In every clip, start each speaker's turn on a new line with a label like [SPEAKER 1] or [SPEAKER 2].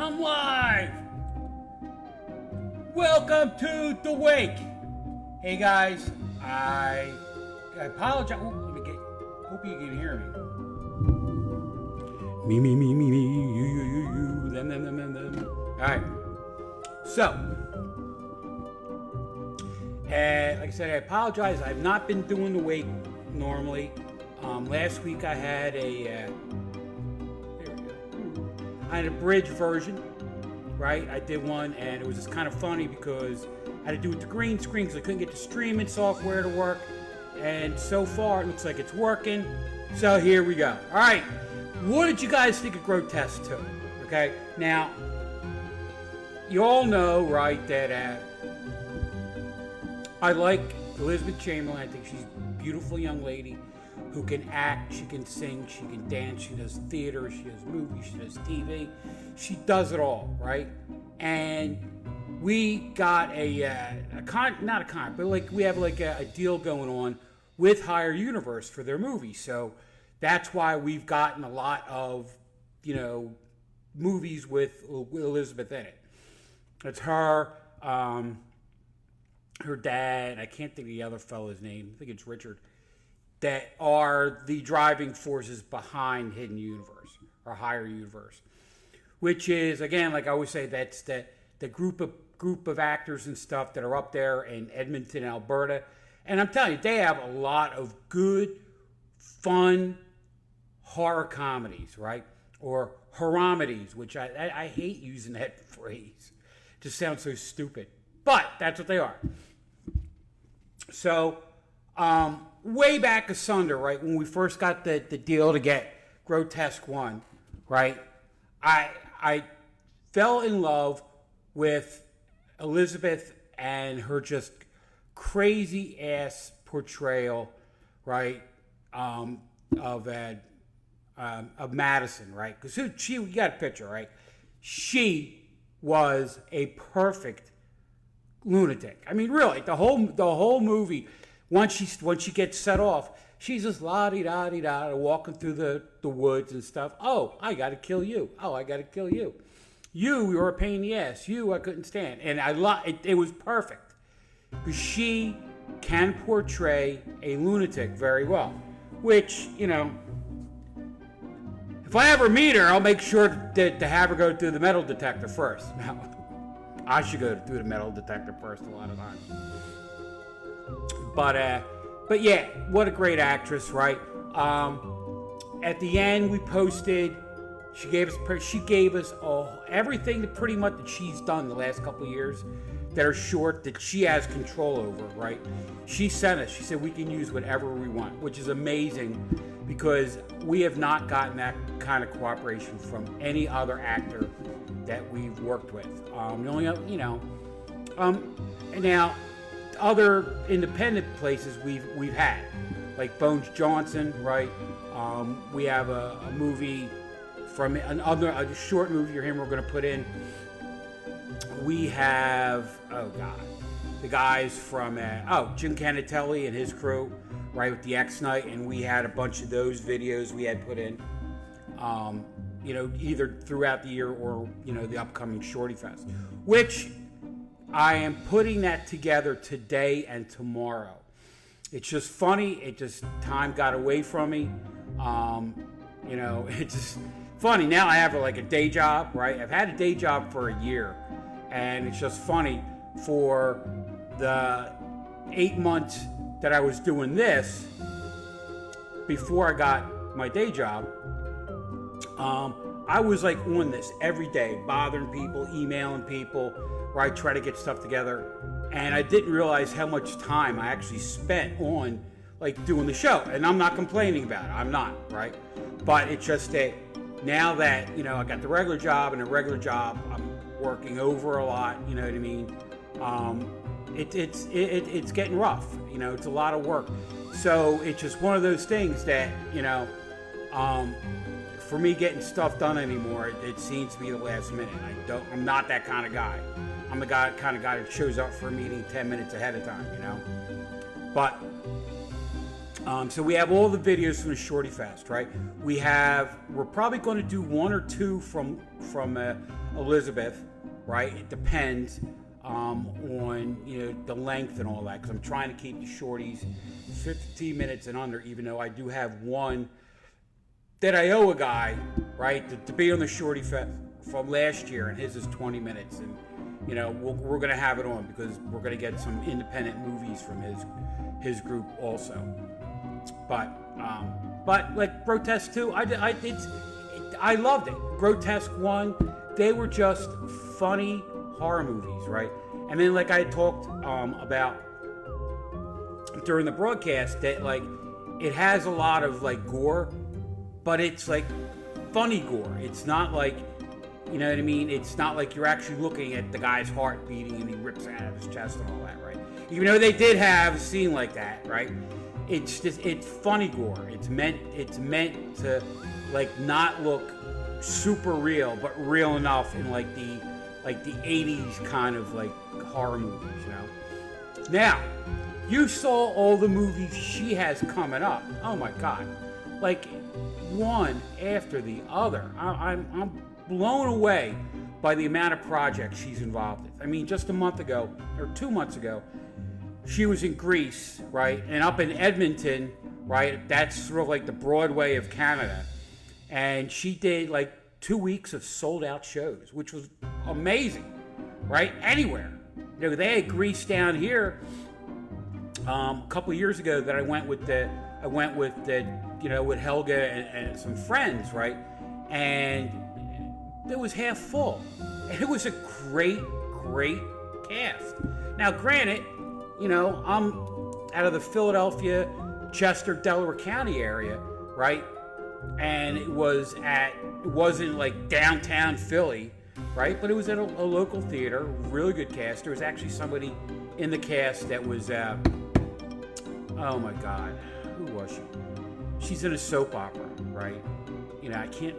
[SPEAKER 1] I'm live! Welcome to The Wake! Hey guys, I apologize. Hope you can hear me. Me, you, them. Alright. So, like I said, I apologize. I've not been doing The Wake normally. Last week I had a bridge version, right? I did one, and it was just kind of funny because I had to do it with the green screen because I couldn't get the streaming software to work. And so far, it looks like it's working. So here we go. All right, what did you guys think of Grotesque 2? Okay, now you all know, right, that I like Elizabeth Chamberlain. I think she's a beautiful young lady who can act, she can sing, she can dance, she does theater, she does movies, she does TV. She does it all, right? And we got but like we have like a deal going on with Higher Universe for their movies. So that's why we've gotten a lot of, movies with Elizabeth in it. It's her, her dad, I can't think of the other fellow's name, I think it's Richard, that are the driving forces behind Hidden Universe or Higher Universe, which is, again, like I always say, that's the group of actors and stuff that are up there in Edmonton, Alberta. And I'm telling you, they have a lot of good, fun horror comedies, right? Or horromedies, which I hate using that phrase. It just sounds so stupid. But that's what they are. So, way back asunder, right, when we first got the deal to get Grotesque 1, right, I fell in love with Elizabeth and her just crazy ass portrayal, right, of Madison, right? Because you got a picture, right? She was a perfect lunatic. I mean, really, the whole movie. Once she gets set off, she's just la-di-da-di-da, walking through the woods and stuff. Oh, I got to kill you. Oh, I got to kill you. You're a pain in the ass. I couldn't stand. And it was perfect. Because she can portray a lunatic very well. Which, if I ever meet her, I'll make sure to have her go through the metal detector first. Now, I should go through the metal detector first a lot of times. But yeah, what a great actress, right? At the end, we posted. She gave us everything that pretty much that she's done the last couple of years that are short that she has control over, right? She sent us. She said we can use whatever we want, which is amazing because we have not gotten that kind of cooperation from any other actor that we've worked with. And now. Other independent places we've had, like Bones Johnson, right? We have a movie from a short movie you're hearing we're going to put in. We have the guys from Jim Canatelli and his crew, right, with the X Night, and we had a bunch of those videos we had put in, either throughout the year or the upcoming Shorty Fest, which. I am putting that together today and tomorrow. It's just funny. Time got away from me. It's just funny. Now I have like a day job, right? I've had a day job for a year. And it's just funny for the 8 months that I was doing this before I got my day job. I was like on this every day, bothering people, emailing people, right, try to get stuff together, and I didn't realize how much time I actually spent on like doing the show. And I'm not complaining about it. I'm not, right? But it's just that now that I got the regular job, and the regular job I'm working over a lot. You know what I mean? It's getting rough. It's a lot of work. So it's just one of those things that for me getting stuff done anymore, it seems to be the last minute. I'm not that kind of guy. I'm the kind of guy that shows up for a meeting 10 minutes ahead of time, But so we have all the videos from the Shorty Fest, right? We're probably going to do one or two from a Elizabeth, right? It depends on the length and all that, because I'm trying to keep the shorties 15 minutes and under, even though I do have one that I owe a guy, right, to be on the shorty fest from last year, and his is 20 minutes, and we're going to have it on because we're going to get some independent movies from his group also. But like Grotesque 2, I loved it. Grotesque 1, they were just funny horror movies, right? And then, like I talked about during the broadcast, that like it has a lot of like gore, but it's like funny gore. It's not like, you know what I mean? It's not like you're actually looking at the guy's heart beating and he rips it out of his chest and all that, right? Even though they did have a scene like that, right? It's funny gore. It's meant to like not look super real, but real enough in like the 80s kind of like horror movies, Now, you saw all the movies she has coming up. Oh my God. Like one after the other. I'm blown away by the amount of projects she's involved in. I mean, just a month ago, or 2 months ago, she was in Greece, right? And up in Edmonton, right? That's sort of like the Broadway of Canada. And she did like 2 weeks of sold out shows, which was amazing, right? Anywhere. They had Greece down here a couple of years ago that I went with with Helga and some friends, right? And it was half full. And it was a great cast. Now, granted, I'm out of the Philadelphia, Chester, Delaware County area, right? And it wasn't like downtown Philly, right? But it was at a local theater, really good cast. There was actually somebody in the cast that was, oh my God, who was she? She's in a soap opera, right? I can't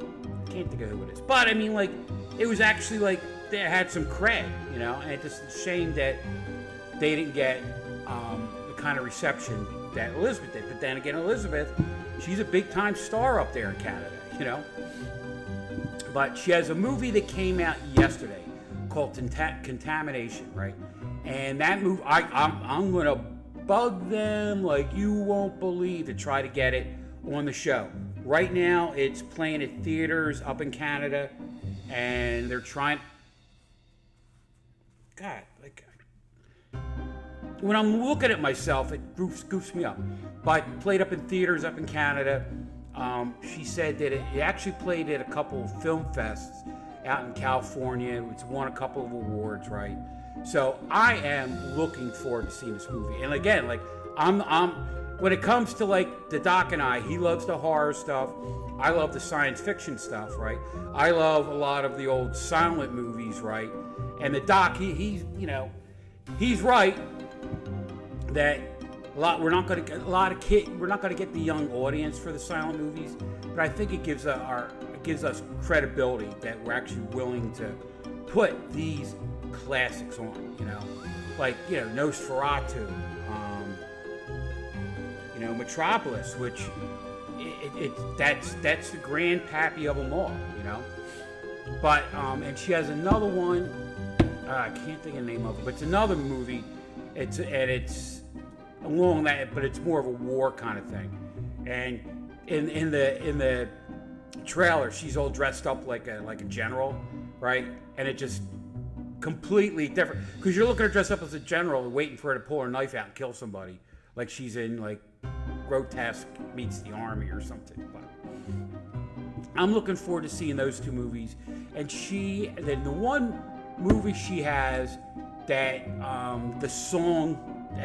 [SPEAKER 1] think of who it is. But I mean, like, it was actually like they had some cred, and it's just a shame that they didn't get the kind of reception that Elizabeth did. But then again, Elizabeth, she's a big time star up there in Canada, But she has a movie that came out yesterday called Contamination, right? And that movie, I'm gonna bug them like you won't believe to try to get it on the show. Right now, it's playing at theaters up in Canada, and they're trying. God, like when I'm looking at myself, it goofs me up. But played up in theaters up in Canada. She said that it actually played at a couple of film fests out in California. It's won a couple of awards, right? So I am looking forward to seeing this movie. And again, like I'm when it comes to like the Doc and I, he loves the horror stuff. I love the science fiction stuff, right? I love a lot of the old silent movies, right? And the Doc, he's right that we're not going to get a lot of we're not going to get the young audience for the silent movies, but I think it gives us credibility that we're actually willing to put these classics on, like Nosferatu, Metropolis, which that's the grandpappy of them all, But and she has another one. I can't think of the name of it, but it's another movie. It's along that, but it's more of a war kind of thing. And in the trailer, she's all dressed up like a general, right? And it just completely different because you're looking at her dressed up as a general and waiting for her to pull her knife out and kill somebody, like she's in like Grotesque meets the Army or something. But I'm looking forward to seeing those two movies. And then the one movie she has that the song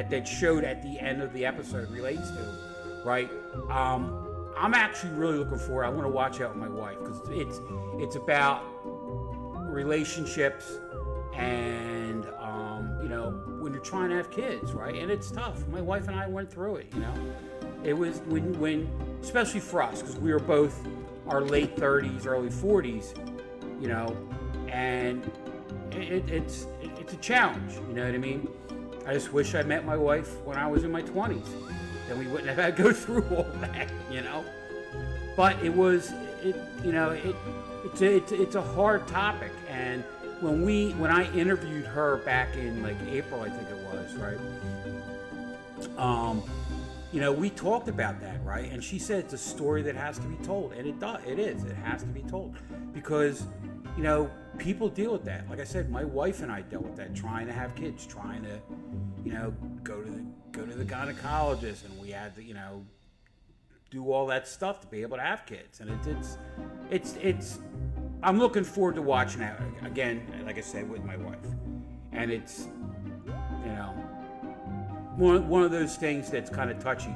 [SPEAKER 1] that showed at the end of the episode relates to, right? I'm actually really looking forward. I want to watch out with my wife because it's about relationships and when you're trying to have kids, right? And it's tough. My wife and I went through it. It was when especially for us because we were both our late 30s, early 40s, and it's a challenge. You know what I mean? I just wish I met my wife when I was in my 20s. Then we wouldn't have had to go through all that, But it was it's a hard topic. And when I interviewed her back in like April, I think it was, right? We talked about that, right? And she said it's a story that has to be told, and it has to be told, because people deal with that. Like I said, my wife and I dealt with that, trying to have kids, trying to go to the gynecologist, and we had to do all that stuff to be able to have kids. And it's I'm looking forward to watching that again, like I said, with my wife. And it's one of those things that's kind of touchy.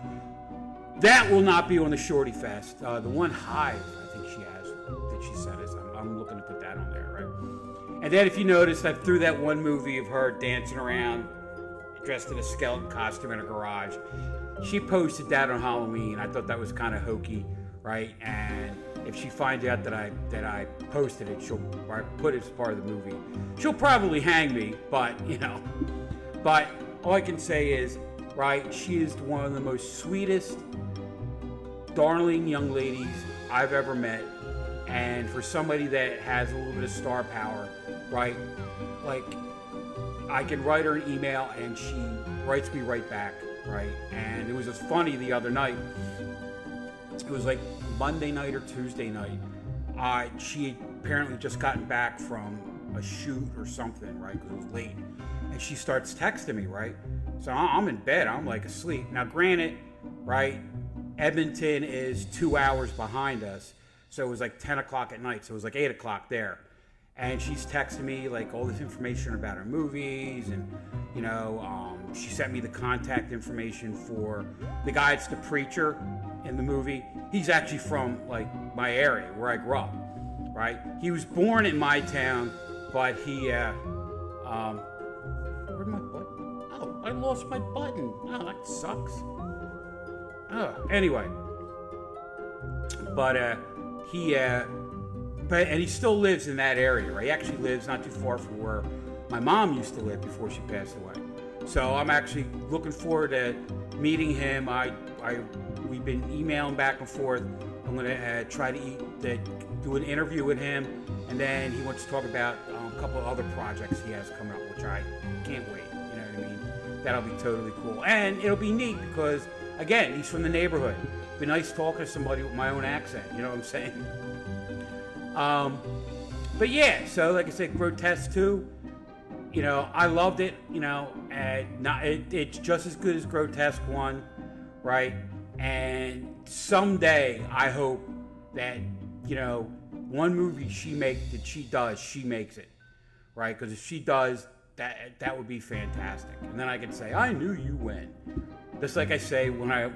[SPEAKER 1] That will not be on the Shorty Fest. The one Hive, I think she has, that she sent us. I'm looking to put that on there, right? And then if you notice, I threw that one movie of her dancing around, dressed in a skeleton costume in a garage. She posted that on Halloween. I thought that was kind of hokey, right? And if she finds out that I posted it, she'll put it as part of the movie. She'll probably hang me, but But all I can say is, right, she is one of the most sweetest, darling young ladies I've ever met. And for somebody that has a little bit of star power, right, like, I can write her an email and she writes me right back, right? And it was just funny the other night. It was like Monday night or Tuesday night. She had apparently just gotten back from a shoot or something, right? Because it was late. And she starts texting me, right? So I'm in bed. I'm like asleep. Now, granted, right, Edmonton is 2 hours behind us. So it was like 10 o'clock at night. So it was like 8 o'clock there. And she's texting me like all this information about her movies, and she sent me the contact information for the guy that's the preacher in the movie. He's actually from like my area where I grew up, right? He was born in my town, but he where'd my button? Oh, I lost my button. Oh, that sucks. Oh, anyway, and he still lives in that area, right? He actually lives not too far from where my mom used to live before she passed away. So I'm actually looking forward to meeting him. We've been emailing back and forth. I'm going to try to do an interview with him, and then he wants to talk about a couple of other projects he has coming up, which I can't wait. You know what I mean? That'll be totally cool. And it'll be neat because, again, he's from the neighborhood. It'd be nice talking to somebody with my own accent, you know what I'm saying? But yeah, so like I said, Grotesque 2, I loved it, and it's just as good as Grotesque 1, right? And someday I hope that, one movie she makes, she makes it, right? Because if she does, that would be fantastic. And then I can say, I knew you when. Just like I say when I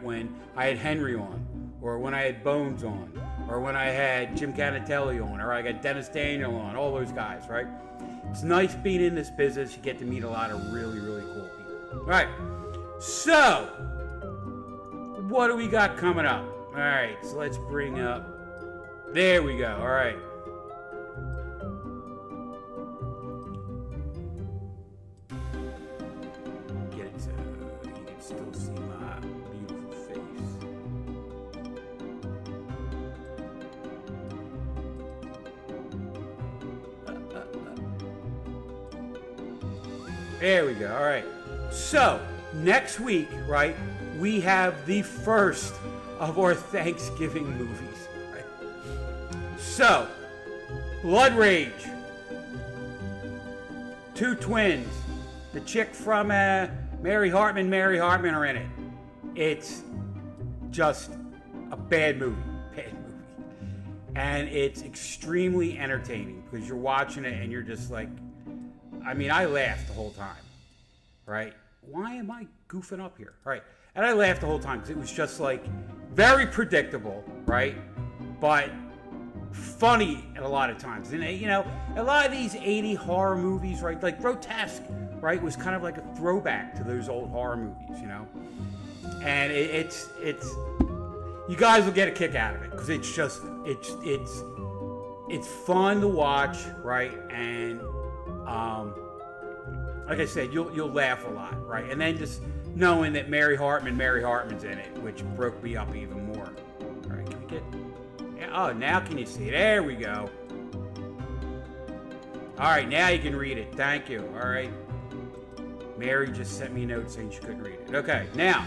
[SPEAKER 1] had Henry on, or when I had Bones on, or when I had Jim Canatelli on, or I got Dennis Daniel on, all those guys, right? It's nice being in this business. You get to meet a lot of really, really cool people. All right, so what do we got coming up? All right, so let's bring up, there we go, all right. Get it so you can still see my beautiful face. There we go. All right. So, next week, right, we have the first of our Thanksgiving movies. Right? So, Blood Rage. Two twins. The chick from Mary Hartman are in it. It's just a bad movie. And it's extremely entertaining because you're watching it and you're just like, I laughed the whole time, right? Why am I goofing up here? All right. And I laughed the whole time because it was just like very predictable, right? But funny at a lot of times. And, a lot of these 80 horror movies, right? Like Grotesque, right? Was kind of like a throwback to those old horror movies, And it's you guys will get a kick out of it because it's just, it's fun to watch, right? And, like I said, you'll laugh a lot, right? And then just knowing that Mary Hartman's in it, which broke me up even more. All right, can we get? Oh, now can you see? There we go. All right, now you can read it. Thank you. All right. Mary just sent me a note saying she couldn't read it. Okay, now,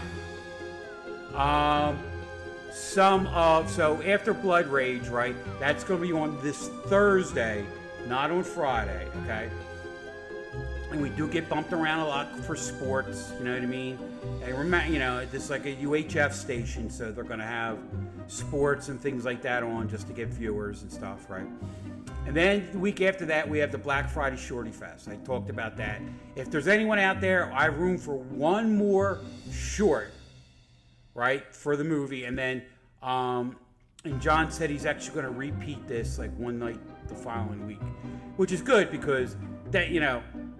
[SPEAKER 1] so after Blood Rage, right? That's going to be on this Thursday, not on Friday. Okay. And we do get bumped around a lot for sports, you know what I mean? And remember, this is like a UHF station, so they're going to have sports and things like that on just to get viewers and stuff, right? And then the week after that, we have the Black Friday Shorty Fest. I talked about that. If there's anyone out there, I have room for one more short, right, for the movie. And then, and John said he's actually going to repeat this like one night the following week, which is good because that,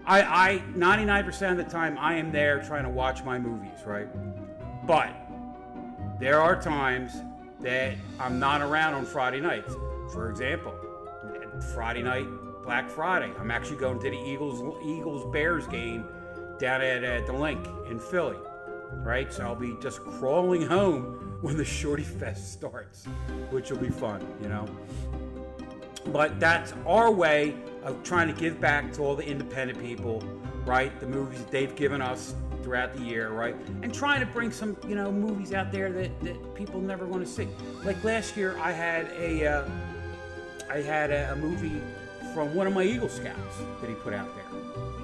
[SPEAKER 1] I 99% of the time I am there trying to watch my movies, right? But there are times that I'm not around on Friday nights. For example, Friday night, Black Friday, I'm actually going to the Eagles-Bears game down at the Link in Philly, right? So I'll be just crawling home when the Shorty Fest starts, which will be fun, But that's our way of trying to give back to all the independent people, right? The movies that they've given us throughout the year, right? And trying to bring some, movies out there that people never want to see. Like last year, I had a movie from one of my Eagle Scouts that he put out there.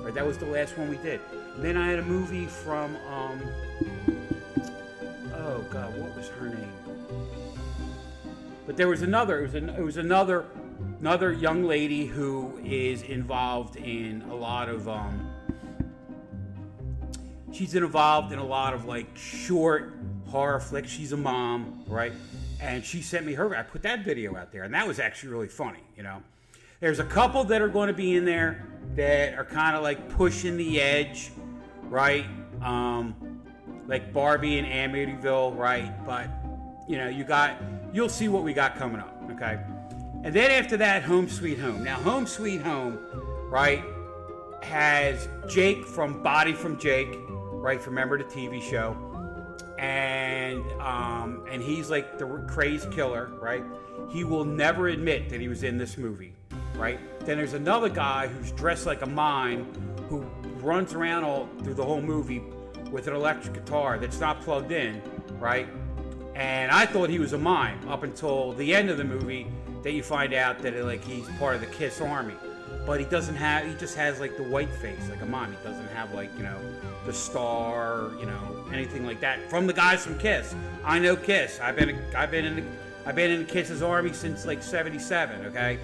[SPEAKER 1] Right? That was the last one we did. And then I had a movie from, oh God, what was her name? But there was another. It was another young lady who is involved in a lot of she's involved in a lot of like short horror flicks. She's a mom, right? And she sent me I put that video out there, and that was actually really funny, There's a couple that are going to be in there that are kind of like pushing the edge, right? Like Barbie and Amityville, right? But you'll see what we got coming up, okay? And then after that, Home Sweet Home. Now, Home Sweet Home, right, has Jake from Body from Jake, right? Remember the TV show? And he's like the crazed killer, right? He will never admit that he was in this movie, right? Then there's another guy who's dressed like a mime who runs around all through the whole movie with an electric guitar that's not plugged in, right? And I thought he was a mime up until the end of the movie that you find out that he's part of the Kiss Army. But he just has like the white face like a mime. He doesn't have like, the star, anything like that. From the guys from Kiss. I know Kiss. I've been in Kiss's army since like 77, okay?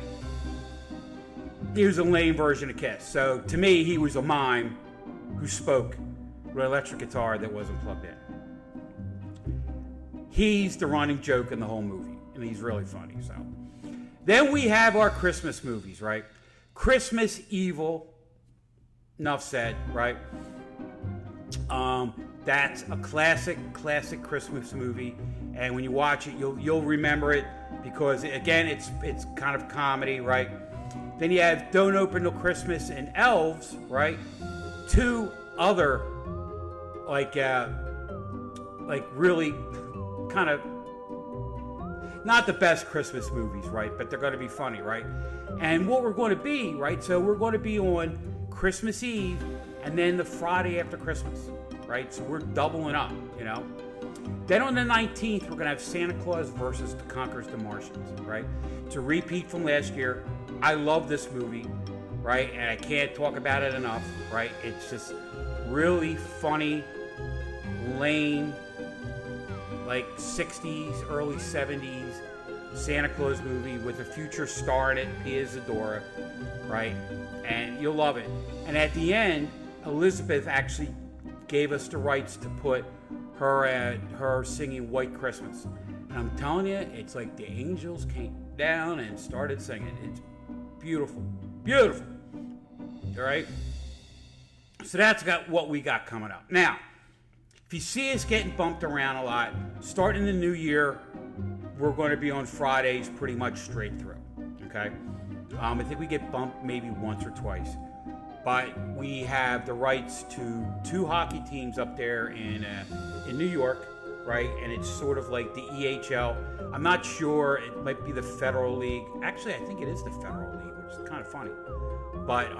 [SPEAKER 1] He was a lame version of Kiss. So to me, he was a mime who spoke with an electric guitar that wasn't plugged in. He's the running joke in the whole movie, and he's really funny. So then we have our Christmas movies, right? Christmas Evil. Enough said, right? That's a classic Christmas movie, and when you watch it, you'll remember it because again, it's kind of comedy, right? Then you have Don't Open Till Christmas and Elves, right? Two other like really kind of not the best Christmas movies, right? But they're going to be funny, right? And what we're going to be, right? So we're going to be on Christmas Eve and then the Friday after Christmas, right? So we're doubling up, Then on the 19th, we're going to have Santa Claus versus the Conquers the Martians, right? It's a repeat from last year. I love this movie, right? And I can't talk about it enough, right? It's just really funny, lame, like 60s, early 70s Santa Claus movie with a future star in it, Pia Zadora, right? And you'll love it. And at the end, Elizabeth actually gave us the rights to put her singing White Christmas. And I'm telling you, it's like the angels came down and started singing. It's beautiful. Beautiful. All right? So that's what we got coming up. Now, if you see us getting bumped around a lot, starting the new year, we're going to be on Fridays pretty much straight through, okay? I think we get bumped maybe once or twice. But we have the rights to two hockey teams up there in New York, right? And it's sort of like the EHL. I'm not sure. It might be the Federal League. Actually, I think it is the Federal League, which is kind of funny. But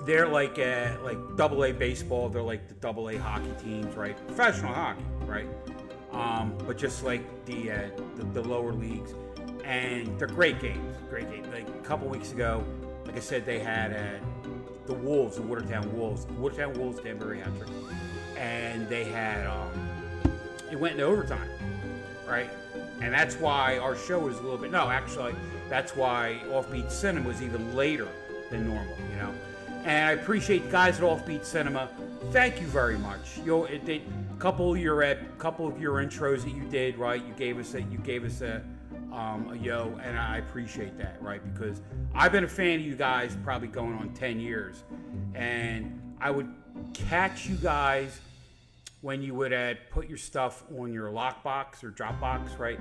[SPEAKER 1] they're like AA baseball. They're like the AA hockey teams, right? Professional hockey, right? But just like the lower leagues, and they're great games. Great games. Like a couple weeks ago, like I said, they had the Wolves, the Watertown Wolves, Danbury hat-trick, and they had it went into overtime, right? And that's why our show was a little bit. No, actually, that's why Offbeat Cinema was even later than normal, you know. And I appreciate the guys at Offbeat Cinema. Thank you very much. Couple of your intros that you did, right? You gave us a yo, and I appreciate that, right? Because I've been a fan of you guys probably going on 10 years, and I would catch you guys when you would put your stuff on your lockbox or Dropbox, right?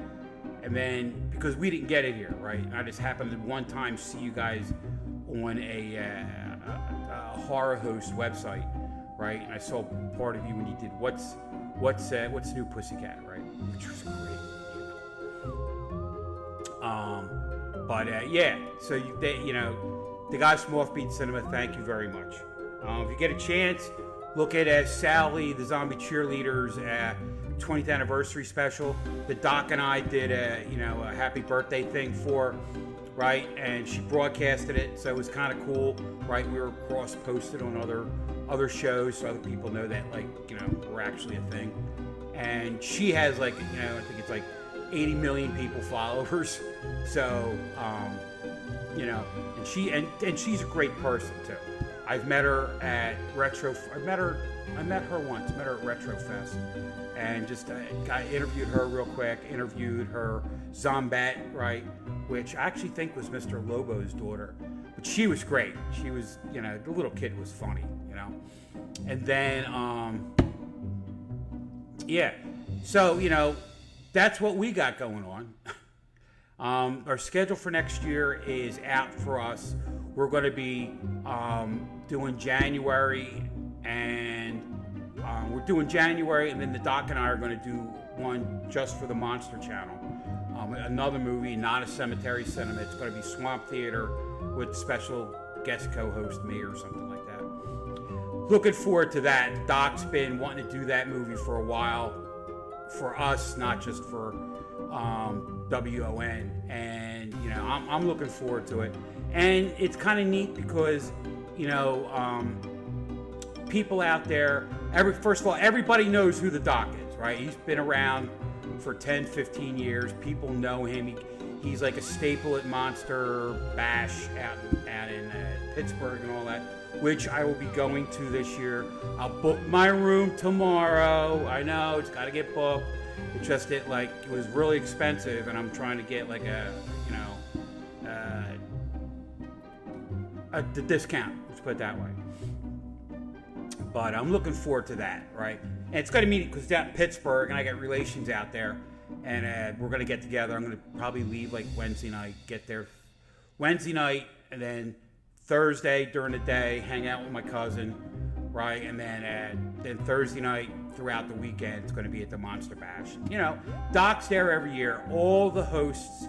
[SPEAKER 1] And then because we didn't get it here, right? I just happened to one time see you guys on a horror host website, right? And I saw part of you when you did what's new Pussycat, right? Which was great. Yeah. So the guys from Offbeat Cinema, thank you very much. If you get a chance, look at Sally, the Zombie Cheerleaders 20th anniversary special. The Doc and I did a happy birthday thing for, right? And she broadcasted it, so it was kind of cool, right? We were cross-posted on other shows, so other people know that we're actually a thing. And she has I think it's like 80 million people followers. So and she's a great person too. I've met her at Retro. I met her once. Met her at Retro Fest, and just I interviewed her real quick. Interviewed her Zombat, right, which I actually think was Mr. Lobo's daughter, but she was great. She was, the little kid was funny, and then yeah. So that's what we got going on. Our schedule for next year is out for us. We're going to be doing January, and then the Doc and I are going to do one just for the Monster Channel. Another movie, not a cemetery cinema. It's going to be Swamp Theater with special guest co-host me or something like that. Looking forward to that. Doc's been wanting to do that movie for a while. For us, not just for WON, and I'm looking forward to it. And it's kind of neat because people out there, first of all, everybody knows who the Doc is, right? He's been around for 10-15 years. People know him. He's like a staple at Monster Bash out in Pittsburgh and all that, which I will be going to this year. I'll book my room tomorrow. I know it's got to get booked. It's just it was really expensive, and I'm trying to get the discount. Let's put it that way. But I'm looking forward to that, right? And it's going to meet because it's out in Pittsburgh, and I got relations out there, and we're going to get together. I'm going to probably leave Wednesday night, get there Wednesday night, and then Thursday during the day, hang out with my cousin, right? And then Thursday night throughout the weekend, it's going to be at the Monster Bash. Doc's there every year. All the hosts,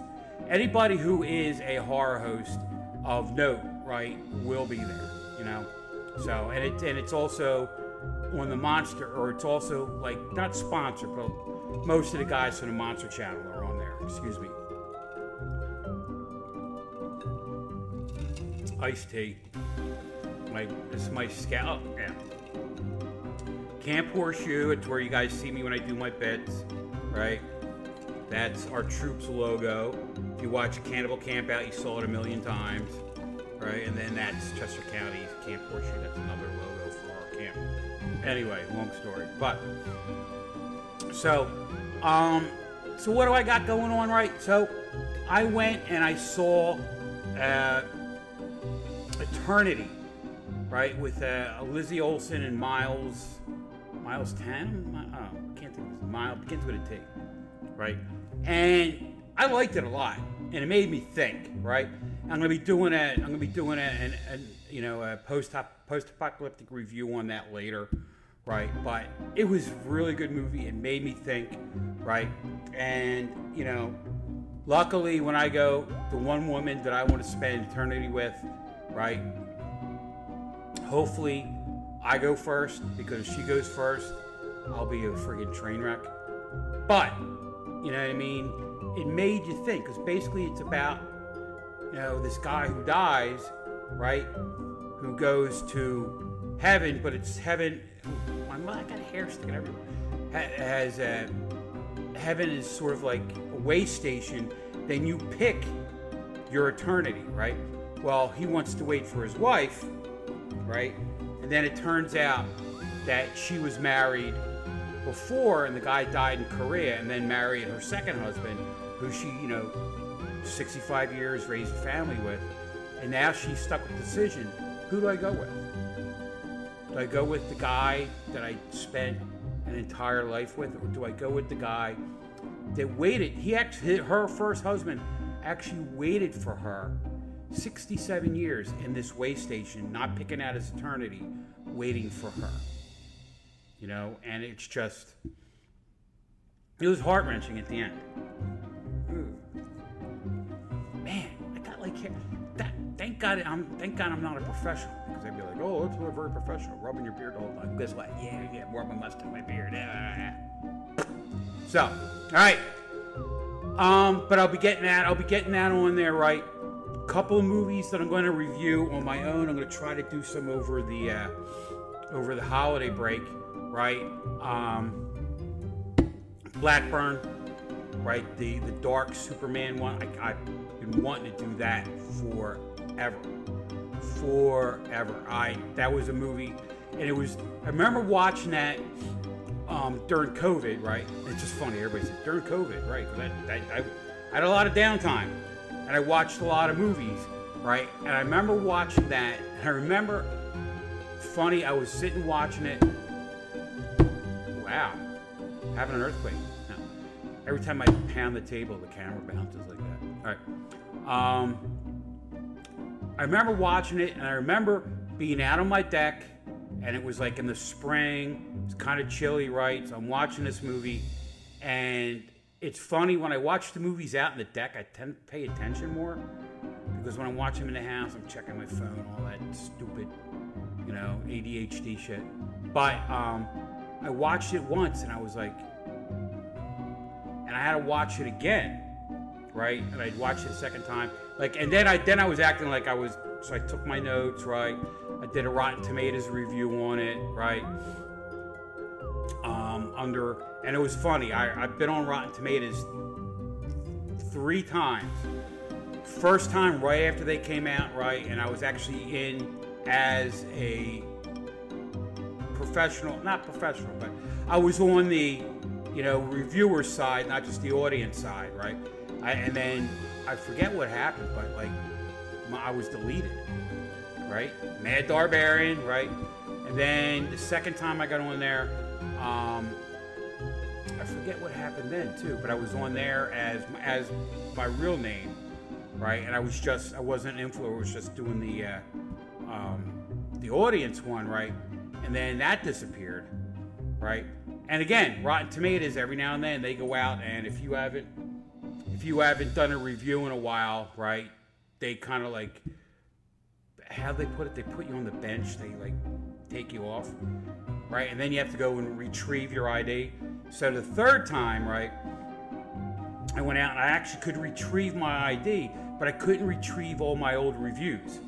[SPEAKER 1] anybody who is a horror host of note, right, will be there. So and it's also on the Monster, or it's also not sponsored, but most of the guys from the Monster Channel are on there. Excuse me. Iced tea. This is my scalp. Yeah. Camp Horseshoe. It's where you guys see me when I do my bits, right? That's our troops logo. If you watch Cannibal Camp Out, you saw it a million times, right? And then that's Chester County's Camp Horseshoe. That's another logo for our camp. Anyway, long story. But so what do I got going on, right? So I went and I saw Eternity, right, with Lizzie Olsen and Miles Tan? I can't think of his Miles, begins with a T, right? And I liked it a lot, and it made me think, right? I'm gonna be doing a post-apocalyptic review on that later, right? But it was a really good movie. It made me think, right? And, luckily when I go, the one woman that I want to spend eternity with, right? Hopefully I go first, because if she goes first, I'll be a friggin' train wreck. But, you know what I mean? It made you think, because basically it's about, this guy who dies, right? Who goes to heaven, but it's heaven. I got hair sticking everywhere. Heaven is sort of like a way station. Then you pick your eternity, right? Well, he wants to wait for his wife, right? And then it turns out that she was married before, and the guy died in Korea, and then married her second husband, who she, 65 years raised a family with. And now she's stuck with the decision, who do I go with? Do I go with the guy that I spent an entire life with, or do I go with the guy that waited? Her first husband actually waited for her 67 years in this way station, not picking out his eternity, waiting for her. And it's just, it was heart-wrenching at the end. Man, I got like hair. Thank God I'm not a professional, because they'd be like, oh, that's very professional, rubbing your beard all the time. Guess what? Yeah, rubbing mustache my beard. So, all right. But I'll be getting that on there, right? A couple of movies that I'm going to review on my own. I'm going to try to do some over the holiday break, right? Blackburn, right? The dark Superman one. I've been wanting to do that forever. That was a movie, and I remember watching that during COVID, right? It's just funny, everybody says during COVID, right? Because I had a lot of downtime, and I watched a lot of movies, right? And I remember watching that, and I remember, funny, I was sitting watching it. Wow, having an earthquake. No. Every time I pound the table, the camera bounces like that. All right. I remember watching it, and I remember being out on my deck, and it was like in the spring. It's kind of chilly, right? So I'm watching this movie, and it's funny, when I watch the movies out in the deck, I tend to pay attention more, because when I watch them in the house, I'm checking my phone, all that stupid, ADHD shit. But I watched it once, and I was like, and I had to watch it again, right? And I'd watch it a second time, and then I was acting like I was. So I took my notes, right? I did a Rotten Tomatoes review on it, right? And it was funny. I've been on Rotten Tomatoes 3 times. First time right after they came out, right? And I was actually in as a not professional, but I was on the, reviewer side, not just the audience side, right? And then I forget what happened, but I was deleted, right? Mad Darbarian, right? And then the second time I got on there, I forget what happened then too, but I was on there as my real name, right? And I wasn't an influencer, I was just doing the audience one, right? And then that disappeared, right? And again, Rotten Tomatoes, every now and then they go out, and if you haven't done a review in a while, right? They kind of how they put it, they put you on the bench, they take you off, right? And then you have to go and retrieve your ID. So the third time, right, I went out and I actually could retrieve my ID, but I couldn't retrieve all my old reviews.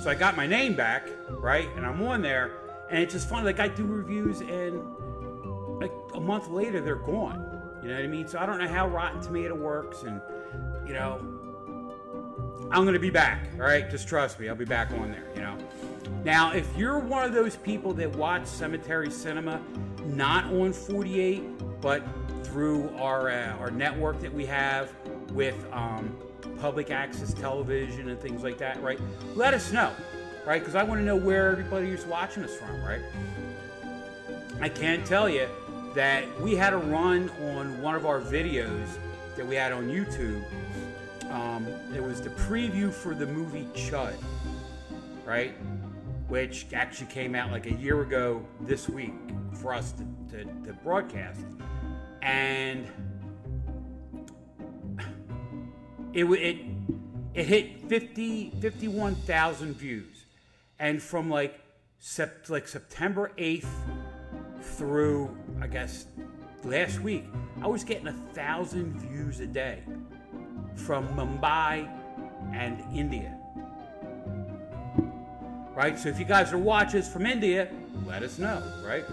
[SPEAKER 1] So I got my name back, right? And I'm on there, and it's just funny, I do reviews, and a month later they're gone. You know what I mean? So I don't know how Rotten Tomato works, and I'm going to be back, all right? Just trust me, I'll be back on there, Now, if you're one of those people that watch Cemetery Cinema, not on 48, but through our network that we have with public access television and things like that, right? Let us know, right? Because I want to know where everybody is watching us from, right? I can tell you that we had a run on one of our videos that we had on YouTube. It was the preview for the movie Chud, right? which actually came out like a year ago this week for us to broadcast. And it hit 51,000 views. And from like September 8th through, I guess, last week, I was getting 1,000 views a day from Mumbai and India. Right? So if you guys are watching us from India, let us know, right?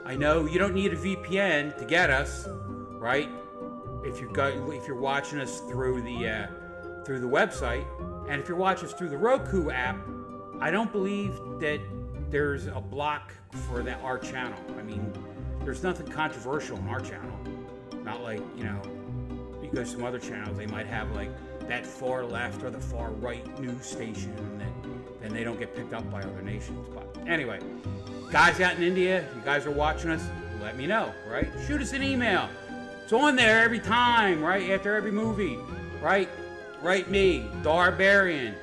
[SPEAKER 1] I know you don't need a VPN to get us, right? If you're watching us through the website, and if you're watching us through the Roku app, I don't believe that there's a block for our channel. I mean, there's nothing controversial in our channel. Not like, you go to some other channels, they might have like that far left or the far right news station, and they don't get picked up by other nations. But anyway, guys out in India, if you guys are watching us, let me know, right? Shoot us an email. It's on there every time, right? After every movie, right? Write me, Darbarian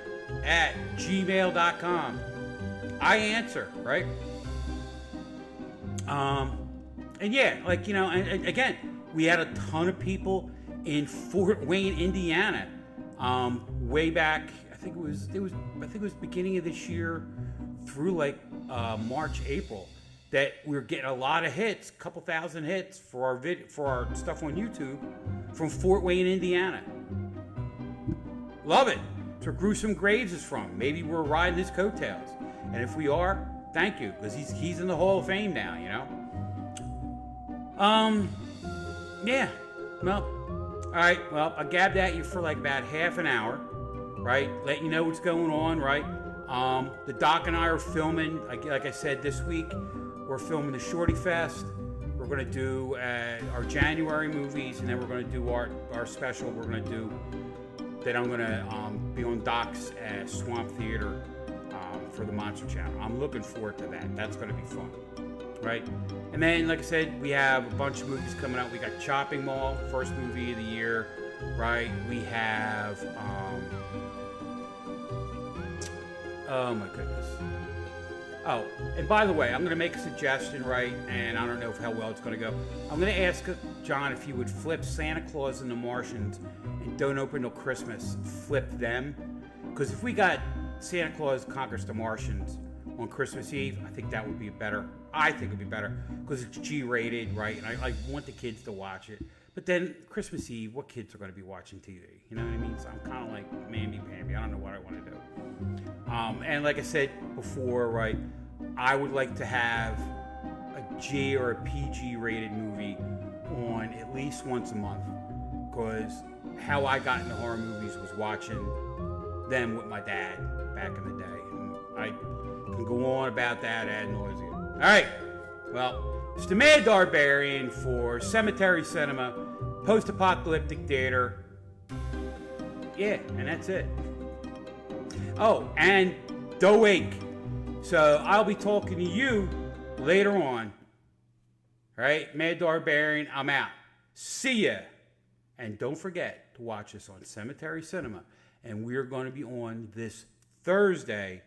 [SPEAKER 1] at gmail.com. I answer, right? And yeah, like, and again, we had a ton of people in Fort Wayne, Indiana, way back. I think it was beginning of this year through like March, April, that we were getting a lot of hits, a couple thousand hits for our stuff on YouTube from Fort Wayne, Indiana. Love it. It's where Gruesome Graves is from. Maybe we're riding his coattails, and if we are, thank you, because he's in the Hall of Fame now. Yeah. Well, all right. Well, I gabbed at you for like about half an hour, right? Let you know what's going on, right? The Doc and I are filming, like I said, this week. We're filming the Shorty Fest. We're going to do our January movies, and then we're going to do our special. We're going to do that. I'm going to be on Doc's Swamp Theater for the Monster Channel. I'm looking forward to that. That's going to be fun, right? And then, like I said, we have a bunch of movies coming out. We got Chopping Mall, first movie of the year, right? We have, oh my goodness. Oh, and by the way, I'm going to make a suggestion, right? And I don't know how well it's going to go. I'm going to ask John if he would flip Santa Claus and the Martians and Don't Open Till Christmas, flip them. Because if we got Santa Claus Conquers the Martians on Christmas Eve, I think that would be better. I think it would be better because it's G-rated, right? And I want the kids to watch it. But then Christmas Eve, what kids are going to be watching TV? You know what I mean? So I'm kind of like mamby-pamby. I don't know what I want to do. And like I said before, right, I would like to have a G or a PG-rated movie on at least once a month, because how I got into horror movies was watching them with my dad back in the day. And I can go on about that ad nauseum. All right, well, it's the Mad Darbarian for Cemetery Cinema, Post-Apocalyptic Theater. Yeah, and that's it. Oh, and Doake. So I'll be talking to you later on. All right, Mad Darbarian, I'm out. See ya. And don't forget to watch us on Cemetery Cinema. And we're going to be on this Thursday,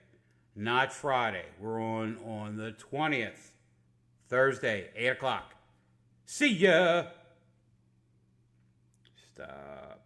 [SPEAKER 1] not Friday. We're on the 20th. Thursday, 8 o'clock. See ya. Stop.